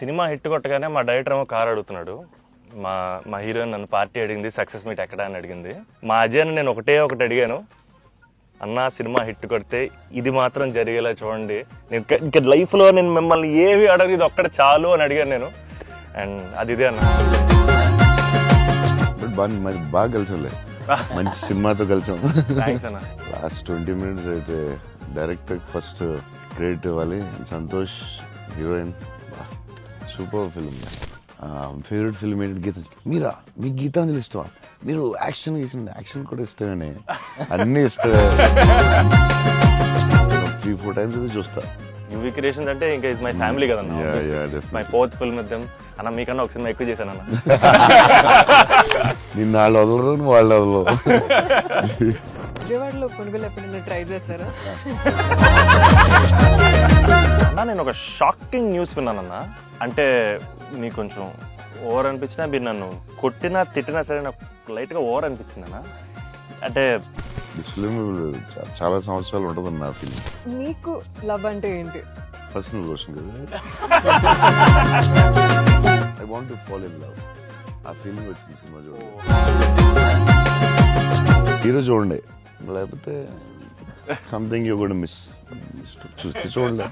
Cinema hit కొట్టగానే మా director ఏమో కార్ అడుగుతున్నాడు. మా మా హీరోయిన్ నన్ను పార్టీ అడిగింది, సక్సెస్ మీట్ ఎక్కడ అని అడిగింది. మా అజయ్ని నేను ఒకటి అడిగాను, అన్న సినిమా హిట్ కొడితే ఇది మాత్రం జరిగేలా చూడండి, నేను ఇంకా లైఫ్లో నేను మిమ్మల్ని ఏవి అడగదు, ఇది ఒక్కటి చాలు అని అడిగాను నేను. అండ్ అది ఇదే అన్న. బాగా కలిసాంలే, మంచి సినిమాతో కలిసాం. థ్యాంక్స్ అన్న. లాస్ట్ 20 minutes అయితే డైరెక్టర్ ఫస్ట్ క్రెడిట్ ఇవ్వాలి. Santosh heroine, super film. Favourite film ఏంటి? గీత. మీరా? మీకు గీతాంజలి ఇష్టమా? మీరు యాక్షన్ కూడా ఇష్టమేనే, అన్ని ఇష్టమే. 3-4 times అయితే చూస్తా. యువి క్రియేషన్స్ అంటే ఇంకా ఇస్ మై ఫ్యామిలీ కదన్న. My fourth film with them. అన్న మీకన్నా ఒక సినిమా ఎక్కువ చేశాను అన్న. నిన్న వాళ్ళు వదలరు, నువ్వు వాళ్ళు వదలవు. విజయవాడలో కొనుగోలు ఎప్పుడైనా ట్రై చేశారా? అన్న నేను ఒక షాకింగ్ న్యూస్ విన్నానన్న. అంటే మీకు కొంచెం ఓవర్ అనిపించినా, మీరు నన్ను కొట్టినా తిట్టినా సరే నాకు లైట్గా ఓవర్ అనిపించింది అన్న. అంటే ఫిల్మ్ చాలా సంవత్సరాలు ఉంటుంది నా ఫిల్మ్. మీకు లవ్ అంటే ఏంటి? పర్సనల్ క్వశ్చన్ కదా. I want to fall in love. ఆ ఫీలింగ్ వచ్చింది సినిమా చూడండి. హీరో చూడండి, లేకపోతే సంథింగ్ యూ గోనా మిస్. చూస్తే చూడండి.